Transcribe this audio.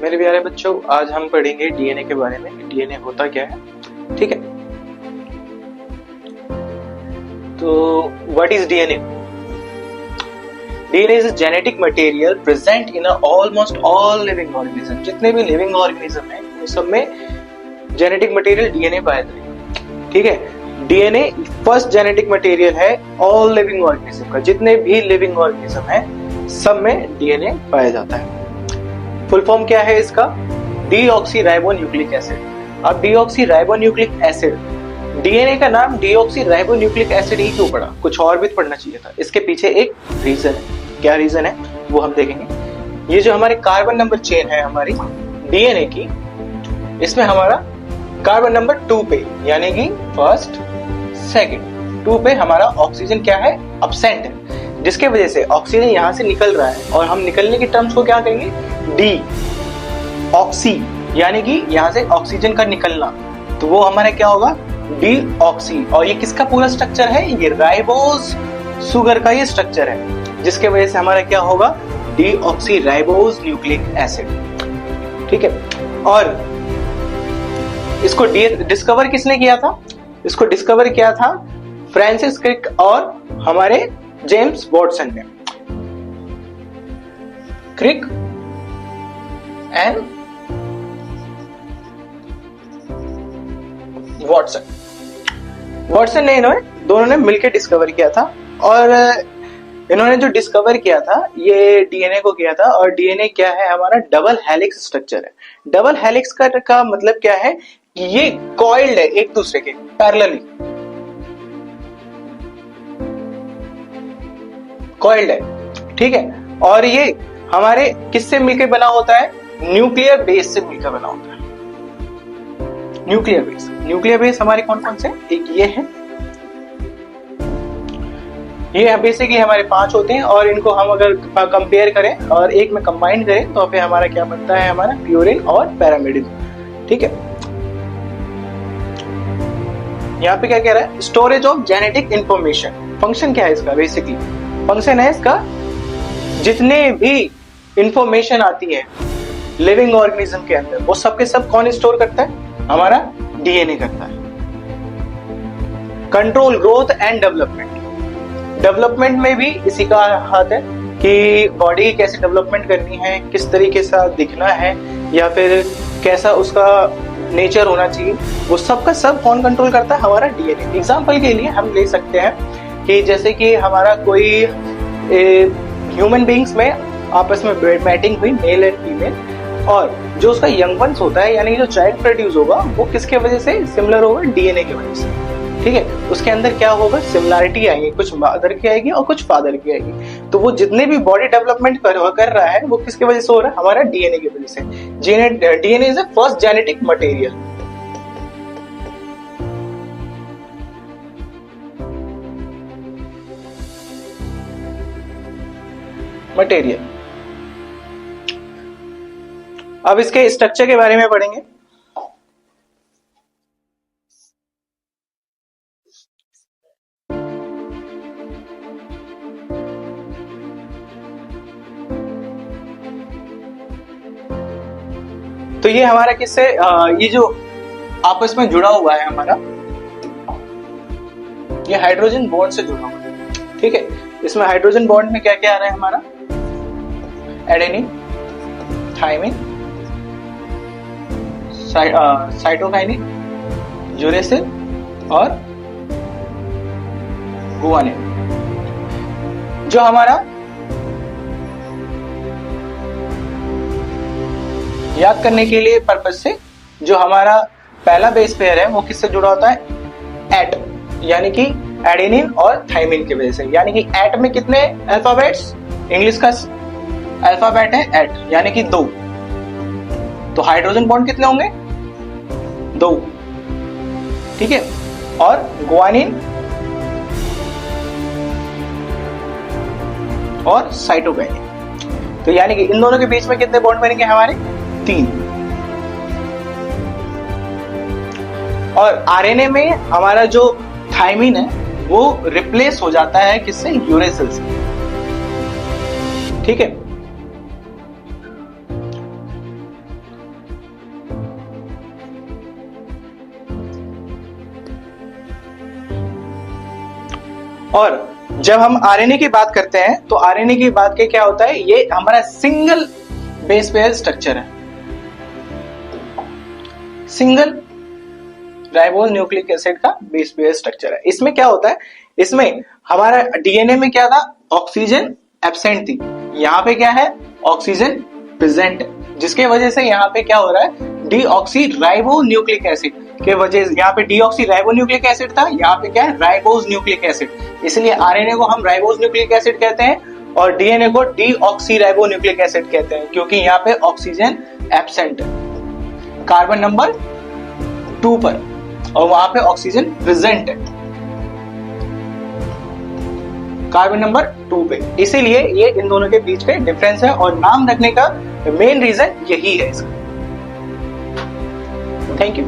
मेरे प्यारे बच्चों, आज हम पढ़ेंगे डीएनए के बारे में। डीएनए होता क्या है, ठीक है। तो what is DNA? DNA is a genetic material present in almost all living organism. जितने भी लिविंग ऑर्गेनिज्म हैं उन सब में जेनेटिक मटेरियल डीएनए पाया जाएगा, ठीक है। डीएनए फर्स्ट जेनेटिक मटेरियल है ऑल लिविंग ऑर्गेनिज्म का। जितने भी लिविंग ऑर्गेनिज्म हैं सब में डीएनए पाया जाता है। फुल फॉर्म क्या है इसका? Deoxyribonucleic acid. अब डीऑक्सीराइबोन्यूक्लिक एसिड, डीएनए का नाम डीऑक्सीराइबोन्यूक्लिक एसिड ही क्यों पड़ा? कुछ और भी पढ़ना चाहिए था। इसके पीछे एक रीजन है। क्या रीजन है वो हम देखेंगे। ये जो हमारे कार्बन नंबर चेन है हमारी डीएनए की, इसमें हमारा कार्बन नंबर 2 पे यानी कि फर्स्ट सेकंड 2 पे हमारा ऑक्सीजन क्या है? अब्सेंट है, जिसके वजह से ऑक्सीजन यहां से निकल रहा है। और हम निकलने की टर्म्स को क्या कहेंगे? डी ऑक्सी, यानी कि यहां से ऑक्सीजन का निकलना, तो वो हमारा क्या होगा? D oxy. और ये किसका पूरा स्ट्रक्चर है? ये राइबोज शुगर का ये स्ट्रक्चर है, जिसके वजह से हमारा क्या होगा? D oxy ribose nucleic acid, ठीक है। और इसको डिस्कवर किसने किया था? इसको डिस्कवर किया था फ्रांसिस क्रिक और हमारे जेम्स वाटसन ने। क्रिक एंड वाटसन ने दोनों ने मिलकर डिस्कवर किया था। और इन्होंने जो डिस्कवर किया था ये डीएनए को किया था। और डीएनए क्या है? हमारा डबल हेलिक्स स्ट्रक्चर है। डबल हेलिक्स का मतलब क्या है? ये कॉइल्ड है एक दूसरे के पैरेलली, कॉइल्ड है, ठीक है। और ये हमारे किससे मिलकर बना होता है? न्यूक्लियर बेस से मिलकर बना होता है। न्यूक्लियर बेस हमारे कौन कौन से? एक ये है, ये बेसिकली हमारे 5 होते हैं। और इनको हम अगर कंपेयर करें और एक में कंबाइन करें तो फिर हमारा क्या बनता है? हमारा प्यूरिन और पैरामिडिन, ठीक है। यहाँ पे क्या कह रहा है? Storage of genetic information. Function क्या है इसका? बेसिकली फंक्शन है इसका, जितने भी इंफॉर्मेशन आती है लिविंग ऑर्गेनिज्म के अंदर वो सब के सब कौन स्टोर करता है? हमारा डीएनए करता है। कंट्रोल ग्रोथ एंड डेवलपमेंट में भी इसी का हाथ है कि बॉडी कैसे डेवलपमेंट करनी है, किस तरीके से दिखना है, या फिर कैसा उसका नेचर होना चाहिए, वो सब का सब कौन कंट्रोल करता है? हमारा डीएनए। एग्जांपल के लिए हम ले सकते हैं कि जैसे कि हमारा कोई ह्यूमन बींग्स में आपस में मैटिंग हुई, मेल एंड फीमेल, और जो उसका यंग वंस होता है यानी जो चाइल्ड प्रोड्यूस होगा वो किसके वजह से सिमिलर होगा? डीएनए की वजह से, ठीक है। उसके अंदर क्या होगा? सिमिलैरिटी आएगी, कुछ मदर की आएगी और कुछ फादर की आएगी। तो वो जितने भी बॉडी डेवलपमेंट कर रहा है वो किसकी वजह से हो रहा है? हमारा डीएनए की वजह से। DNA is the first genetic material. अब इसके स्ट्रक्चर के बारे में पढ़ेंगे। तो ये हमारा किससे ये जो आपस में जुड़ा हुआ है हमारा, ये हाइड्रोजन बॉन्ड से जुड़ा हुआ है, ठीक है। इसमें हाइड्रोजन बॉन्ड में क्या क्या आ रहा है? हमारा एडेनिन, थाइमिन, साइटोकाइनिन, यूरेसिल और गुआनिन। जो हमारा याद करने के लिए पर्पस से, जो हमारा पहला बेस पेयर है वो किससे जुड़ा होता है? एट, यानी कि एडेनिन और थाइमिन की वजह से। यानी कि एट में कितने अल्फाबेट्स? इंग्लिश का अल्फाबेट है एट, यानी कि 2। तो हाइड्रोजन बॉन्ड कितने होंगे? 2, ठीक है। और गुआनिन और साइटोकाइनिन, तो यानी कि इन दोनों के बीच में कितने बॉन्ड बनेंगे? हमारे 3। और आरएनए में हमारा जो थाइमिन है वो रिप्लेस हो जाता है किससे? यूरेसिल से, ठीक है। और जब हम आरएनए की बात करते हैं तो आरएनए की बात के क्या होता है, ये हमारा सिंगल बेस पेयर स्ट्रक्चर है, सिंगल राइबोज न्यूक्लिक एसिड का बेस पेयर स्ट्रक्चर है। इसमें क्या होता है, इसमें हमारा डीएनए में क्या था, ऑक्सीजन एब्सेंट थी, यहाँ पे क्या है, ऑक्सीजन प्रेजेंट है, जिसके वजह से यहाँ पे क्या हो रहा है, डीऑक्सी राइबो न्यूक्लिक एसिड के वजह से, यहाँ पे डीऑक्सी राइबो न्यूक्लिक एसिड था, यहाँ पे क्या है, राइबोज न्यूक्लिक एसिड, इसलिए आरएनए को हम राइबोज न्यूक्लिक एसिड कहते हैं और डीएनए को डीऑक्सी राइबो न्यूक्लिक एसिड कहते हैं, क्योंकि यहाँ पे ऑक्सीजन एब्सेंट है कार्बन नंबर 2 पर और वहां पे ऑक्सीजन प्रेजेंट है कार्बन नंबर 2 पे। इसीलिए ये इन दोनों के बीच पे डिफरेंस है और नाम रखने का मेन रीजन यही है इसका। Thank you.